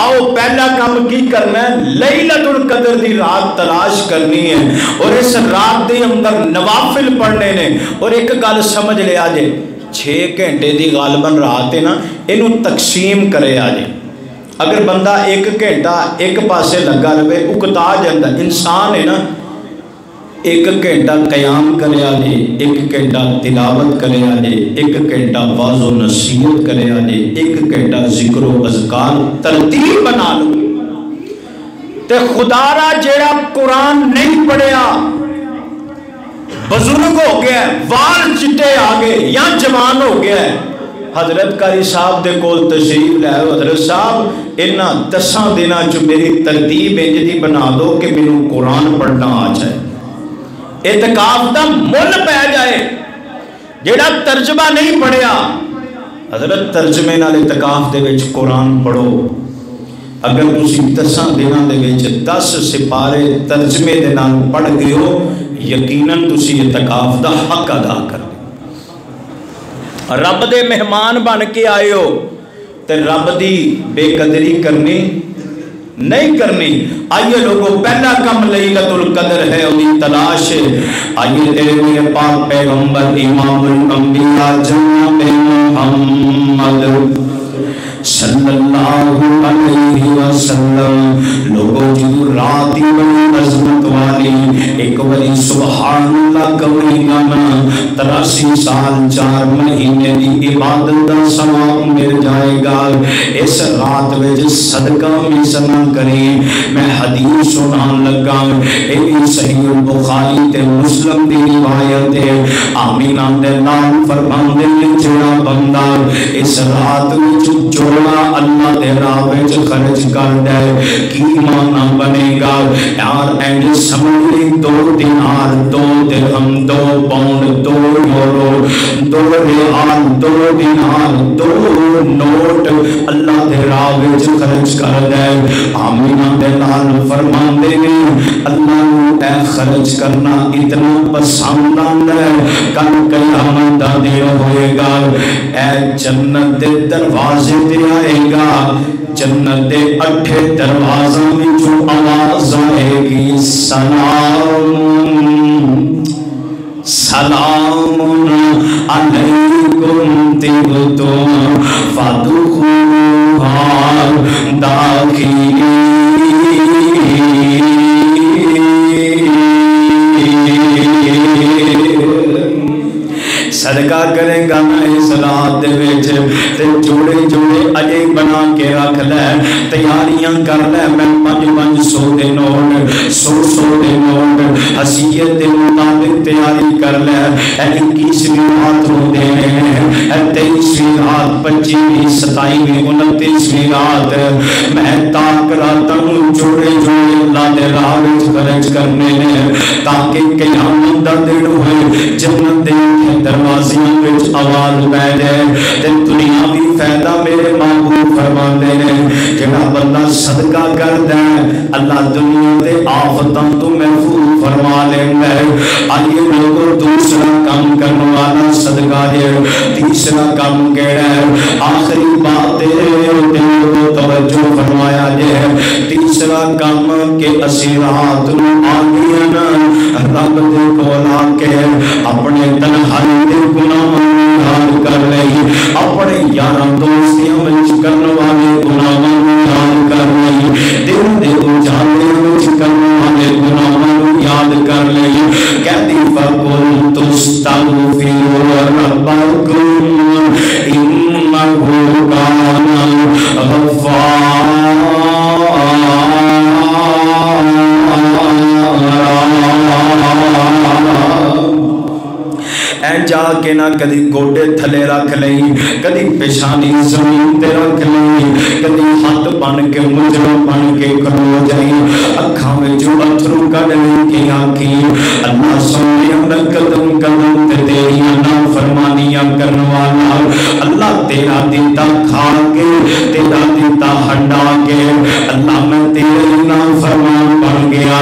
آؤ پہلا کام کی کرنا ہے، لیلۃ القدر دی رات تلاش کرنی ہے اور اس رات دے اندر نوافل پڑھنے نے۔ اور ایک گل سمجھ لے آجے 6 گھنٹے دی غالباً رات ہے نا، اینو تقسیم کرے آجے۔ اگر بندہ 1 گھنٹہ ایک پاسے لگا رہے اکتا جاندہ، انسان ہے نا 1 گھنٹہ قیام کرے آجے، 1 گھنٹہ تلاوت کرے آجے، 1 گھنٹہ واعظ و نصیحت کرے آجے، 1 گھنٹہ ذکر و اذکار ترتیب بنا لو تے خدا را جیڑا قرآن نہیں پڑھیا بزرگ ہو گیا ہے، وال چٹے آگے یا جوان ہو گیا ہے، حضرت قاری صاحب دے کول تشریف لے آئے، حضرت صاحب انہاں 10 دنوں جو میری ترتیب انجدی بنا دو کہ میں قرآن پڑھنا آ جائے، اعتکاف دا مل پہ جائے۔ جیڑا ترجمہ نہیں پڑھیا حضرت ترجمے نال اعتکاف دے وچ قرآن پڑھو۔ اگر تسی 10 دنوں دے وچ 10 سپارے ترجمے دے نال پڑھ گئے ہو یقیناً تسی اعتکاف دا حق ادا کر دے۔ رب دے مہمان بن کے آئے ہو تے رب دی بے قدری کرنی نہیں کرنی۔ آئیے لوگوں پہلا کم لیلۃ القدر ہے اور تلاش ہے۔ آئیے تیرے میرے پاک پیغمبر امام الانبیاء جناب محمد صلی اللہ علیہ وسلم لوگوں جو راتی بڑی عظمت والی ایک بڑی سبحان اللہ کوئی گانا 83 سال 4 مہینے دی عبادت دا ثواب مل جائے گا۔ اس رات وچ صدقہ مصنا کریں۔ میں حدیث سنان لگا، اے بھی صحیح البخاری تے مسلم دی روایت ہے۔ آمینہ دے نام فرماندے جڑا بندہ اس رات وچ جوڑا اللہ دے راہ وچ خرچ کر دے کی مانا بنے گا یار؟ اینڈ سمجھ 2 دینار 2 درہم 2 پاؤنڈ 2 یورو 2 ریال 2 دینار 2 نوٹ اللہ دے راہ وچ خرچ کر دے آمینہ دے نال فرماندے نے اللہ نو اے خرچ کرنا اتنا پسند آندا ہے کل قیامت دا دن ہوئے گا اے جنت دے دروازے تے آئے گا جنت دے 8 دروازوں وچوں آواز آئے گی سلام سلام علیکم طبتم فادخلوها داخلین صدقہ کرے گا میں صلات دے وچ تے جوڑے جوڑے اجے بنا کے رکھ لے تیاریاں کر لے میں 500 دے نوٹ 100 دے نوٹ حیثیت دے مطابق تیاری کر لے 21ویں رات نو دینے ہیں 23ویں رات 25ویں 27ویں 29ویں رات میں تاک راتاں جوڑے جوڑے اللہ دے راہ وچ خرچ کرنے ہیں تاکہ قیامت دا دن ہوئے جنت دے دروازیاں وچ آواز پہ جائے تے دنیاوی فائدہ میرے محبوب فرماندے نے جڑا بندہ صدقہ کردا ہے اللہ دنیا تے آفتاں تو محفوظ فرما لیندا ہے آئیے لوگوں دوسرا کام کرنے والا صدقہ ہے تیسرا کام کیڑا ہے آخری بات ہے توجہ فرمایا جائے تیسرا کام کہ اسی رات نو آگے نا رب دے کول آ کے اپنے تنہائی دے گناہ یاد کر لئی اپنے یاراں دوستیاں وچ کرن والے گناہ یاد کر لئی دل دے اجالے وچ کرن والے گناہ یاد کر لئی کہتی فقل تستغفروا ربکم انہ کان غفارا اے جا کے نہ کدی گوڑے تھلے رکھ لئی کدی پیشانی زمین تے رکھ لئی کدی ہاتھ بن کے مجرم بن کے کھڑو جائی اکھاں میں جو اتھرو کڈنے کی آنکھی اللہ سونے اندر قدم قدم تے تیریاں نا فرمانیاں کرن والا اللہ تیرا دیتا کھا کے تیرا دیتا ہنڈا کے اللہ میں تیرے نا فرمان بن گیا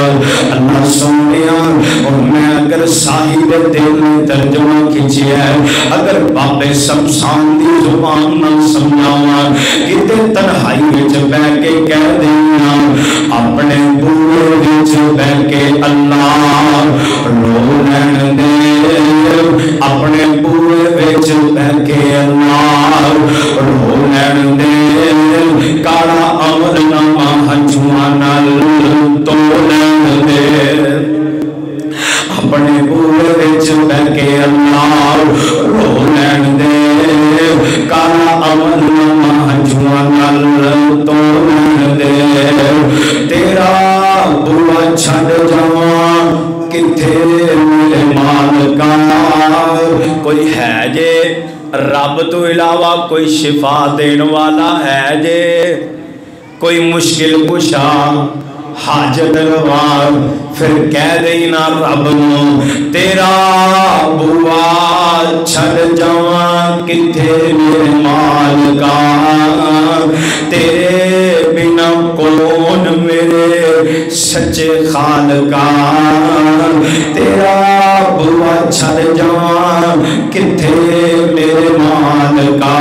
اللہ سونے اور میں اگر صاحب دل میں ترجمہ کھچی ہے اگر بابے سمسان دی زبان نہ سمجھاواں کتے تنہائی وچ بیٹھ کے کہہ دینا اپنے بوئے وچ بیٹھ کے اللہ رو لین دے اپنے بوئے وچ بیٹھ کے اللہ رو لین دے کالا عمل نامہ ہنجواں نال تو لین دے اپنے بوئے وچ بیٹھ کے اللہ رو لین دے کالا عمل نامہ ہنجواں نال تو لین دے تیرا بوا چھڈ جاواں کتھے میرے مالکا کوئی ہے جے رب تو علاوہ کوئی شفا دین والا ہے جے کوئی مشکل کشا حاجت روا پھر کہہ دینا رب نو تیرا بوا چھڑ جاواں کتھے میرے مالکا تیرے بنا کون میرے سچے خالقا تیرا بوا چھڑ جاواں کتھے میرے مالکا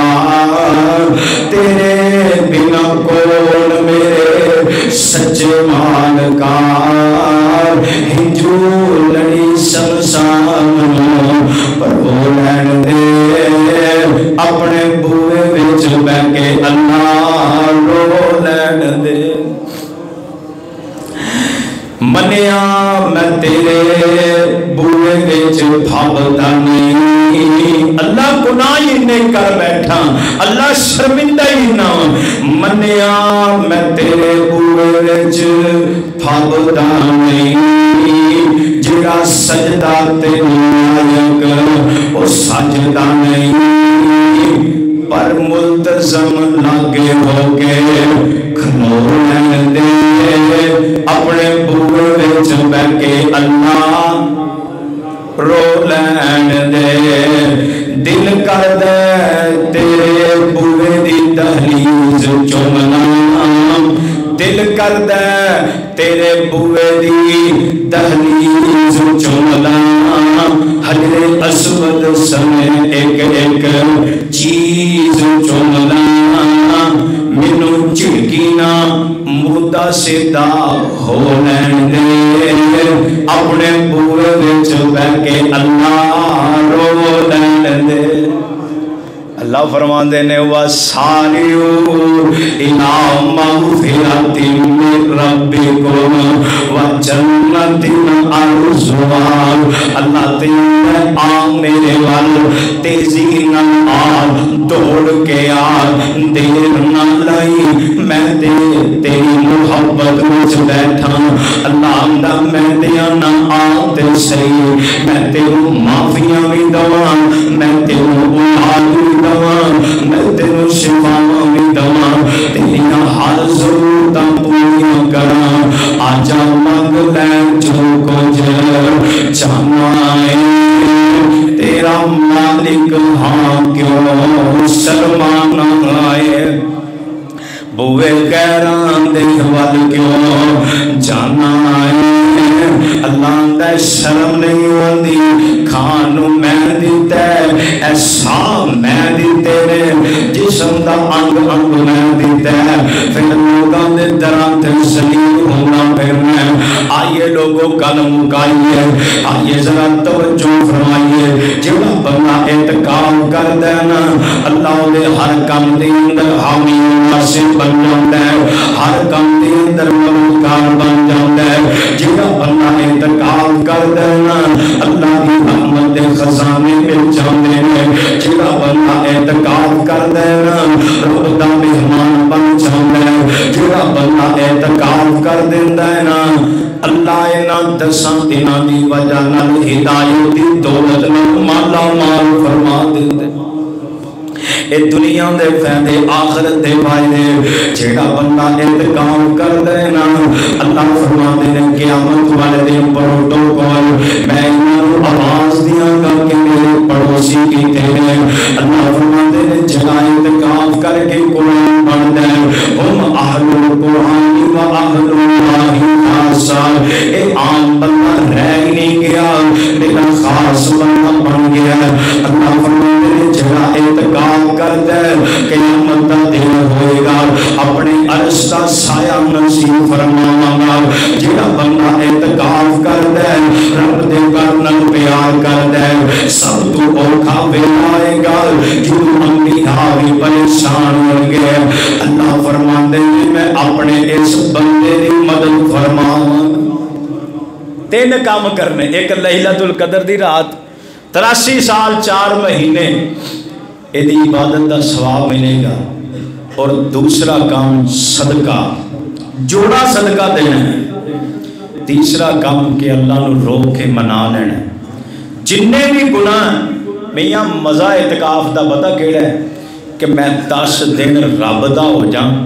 تیرے بنا کون میرے سچے مالکا ہنجو لڑی سمسان پر وہ لین دے اپنے بوئے وچ بیٹھ کے اللہ رو لین دے منیا میں تیرے بوئے وچ بھاودا نہیں اللہ گناہ ہی نہیں کر بیٹھا اللہ شرمندہ ہی نہ منیا میں تیرے بوئے وچ بھاودا نہیں جڑا سجدہ تے لائق او سجدہ نہیں پر ملتزم لاگے ہو کے کھلو لین دے اپنے بوئے وچ بیٹھ کے اللہ رو لین دے دل کر دے تیرے بوے دی دہلیز چوملا حجر اسود سمیں ایک ایک چیز چوملا مینوں چڑکینا مردہ سیدھا ہو لین دے اپنے بوے وچ بیٹھ کے اللہ رو لین دے اللہ فرماندے نے وَسَارِعُوا إِلَىٰ مَغْفِرَةٍ مِّن رَّبِّكُمْ وَجَنَّةٍ عَرْضُهَا اللہ تیرے آ میرے وال تیزی نال آ دوڑ کے آ دیر نہ لائی میں تیری محبت وچ بیٹھا اللہ آندا میں دیا نہ آ تے صحیح میں تینوں معافیاں بھی دواں میں تینوں اولاد بھی دواں میں تینوں شفاواں بھی دواں تیریاں ہر ضرورتاں پوریاں کراں آجا منگ لے جو کچھ چاہنا ہے تیرا مالک ہاں کیوں شرمانا آئے بوے غیران دے وال کیوں جانا ہے اللہ دے شرم نہیں ہوندی کھانو میں دیتا ہے ایسا میں دیتے نے جسم دا انگ انگ میں دیتا ہے پھر لوگاں دے دران تے سلیم ہونا پھرنا آئیے لوگوں قلم مکائیے آئیے ذرا توجہ فرمائیے جڑا بندہ اعتقاد کر دینا اللہ دے ہر کام دے اندر حامی ناصر بن جاتا ہے ہر کام دے اندر مددگار بن جاتا ہے جڑا بندہ اعتقاد کر دینا اللہ کی رحمت دے خزانے مل جاندے ہیں جڑا بندہ اعتقاد کر دینا رب دا مہمان بن جاندا ہے جڑا بندہ اعتقاد کر دیندا ہے نا اللہ انہاں دساں دناں دی وجہ نال ہدایت دی دولت نال مالا مال فرما دیندا ہے اے دنیا دے فائدے آخرت دے فائدے جیڑا بندہ انتقام کر دے نا اللہ فرماندے نے قیامت والے دن پروٹوکول میں انہاں آواز دیاں گا کہ میرے پڑوسی کیتے ہیں اللہ فرماندے نے جگہ انتقام کر کے قرآن پڑھ دے ہم اہل القرآن و اہل اللہ خاصا اے عام بندہ رہ ہی نہیں گیا میرا خاص بندہ بن گیا اللہ فرماندے نے جگہ انتقام کر دے قیامت دا دن ہوئے گا اپنے عرش کا سایہ نصیب فرماواں گا جڑا بندہ اعتکاف کر دے رب دے گھر نال پیار کر دے سب تو اوکھا ویلا آئے گا جدوں انبیاء بھی پریشان ہو گئے اللہ فرماندے میں اپنے اس بندے دی مدد فرماواں تین کام کرنے ایک لیلۃ القدر دی رات 83 سال 4 مہینے ایدی عبادت دا ثواب ملے گا اور دوسرا کام صدقہ جوڑا صدقہ دینا ہے تیسرا کام کہ اللہ نو رو کے منا لینا ہے جننے بھی گناہ میاں مزہ اعتکاف دا پتہ کیڑا ہے کہ میں 10 دن رب دا ہو جاؤں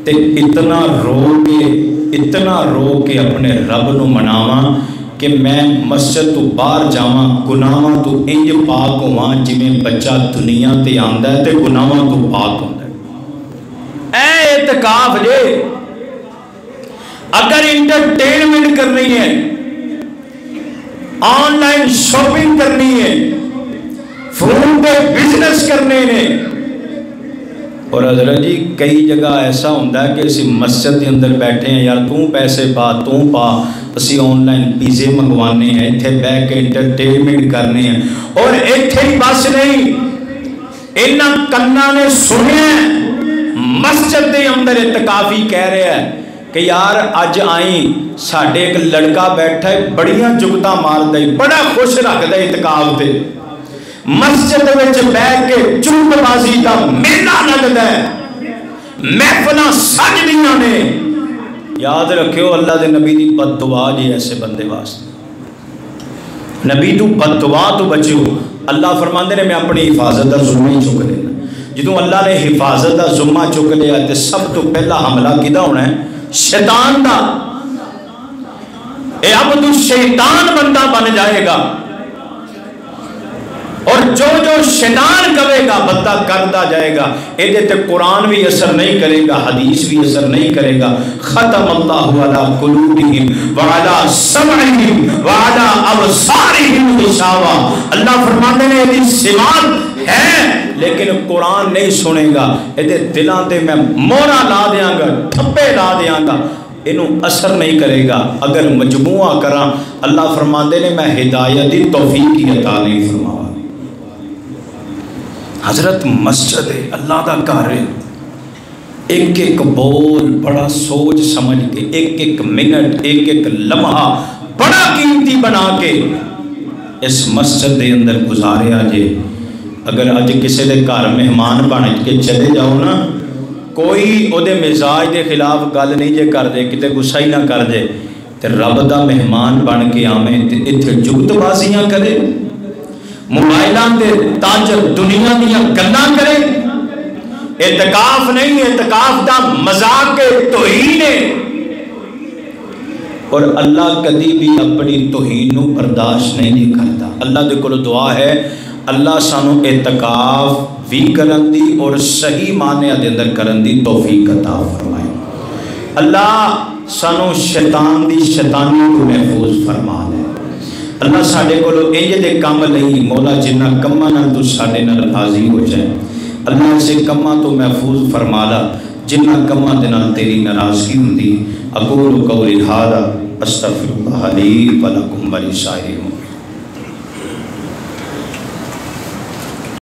تے اتنا رو کے اپنے رب نو مناواں کہ میں مسجد تو باہر جاواں گناہاں تو انج پاک ہوواں جویں بچہ دنیا تے آندا ہے تے گناہاں تو پاک ہوندا ہے اے اعتکاف جے اگر انٹرٹینمنٹ کرنی ہے آن لائن شاپنگ کرنی ہے فون پہ بزنس کرنے نے اور حضرت جی کئی جگہ ایسا ہوتا ہے کہ اسی مسجد کے اندر بیٹھے ہیں یار توں پیسے پا اسی آن لائن پیزے منگوانے ہیں اتھے بیٹھ کے انٹرٹینمنٹ کرنے ہیں اور اتھے ہی بس نہیں انہاں کنا نے سنے مسجد کے اندر اعتکافی کہہ رہے ہیں کہ یار اج آئیں ساڈے ایک لڑکا بیٹھا ہے بڑیاں جگتاں مار دے بڑا خوش رکھ دے اعتکاف تے مسجد وچ بیٹھ کے چوب بازی دا میلہ لگدا ہے محفلاں سجدیاں نے یاد رکھیو اللہ دے نبی دی بد دعا جی ایسے بندے واسطے نبی تو بد دعا تو بچو اللہ فرماندے نے میں اپنی حفاظت دا ذمہ چک لینا جدوں اللہ نے حفاظت دا ذمہ چک لیا تے سب تو پہلا حملہ کیدا ہونا ہے شیطان دا اے اب تو شیطان بندہ بن جائے گا اور جو جو شیطان کہے گا بندہ کرتا جائے گا، یہ تے قرآن بھی اثر نہیں کرے گا، حدیث بھی اثر نہیں کرے گا۔ ختم اللہ علی قلوبہم وعلی سمعہم وعلی ابصارہم غشاوہ، اللہ فرماتے ہیں یہ سماعت ہے لیکن قرآن نہیں سنے گا، یہ دلان تے میں مورا لا دیاں گا، ٹھپے لا دیاں گا، انہوں اثر نہیں کرے گا۔ اگر مجموعہ کراں اللہ فرماتے ہیں میں ہدایت دی توفیق کی عطا نہیں فرماؤں۔ حضرت مسجد ہے، اللہ دا گھر ہے، ایک ایک بول بڑا سوچ سمجھ کے، ایک ایک منٹ ایک ایک لمحہ بڑا قیمتی بنا کے اس مسجد دے اندر گزارے آجے۔ اگر اج کسی دے گھر مہمان بن کے چلے جاؤ نا، کوئی او دے مزاج دے خلاف گل نہیں جے کر دے، کتے غصہ ہی نہ کر دے، تے رب دا مہمان بن کے آویں تے اتھے جگت بازیاں کرے، موبائلان دے تاجر دنیا دیا گلاں کرے۔ اعتکاف نہیں، اعتکاف دا مذاق توہین ہے، اور اللہ کدی بھی اپنی توہین نو برداشت نہیں کرتا۔ اللہ دے کول دعا ہے اللہ سانو اعتکاف بھی کرن دی اور صحیح معنی دے اندر کرن دی توفیق عطا فرمائے۔ اللہ سانو شیطان دی شیطانی کو محفوظ فرما دے۔ اللہ ساڈے کولو انج دے کم نہیں، مولا جنہ کماں نال تو ساڈے نال راضی ہو جائے، اللہ اسے کماں تو محفوظ فرما لا جنہ کماں دے نال تیری ناراضگی ہوندی۔ اقول قولی ھذا استغفر اللہ لی ولکم ولسائر المؤمنین۔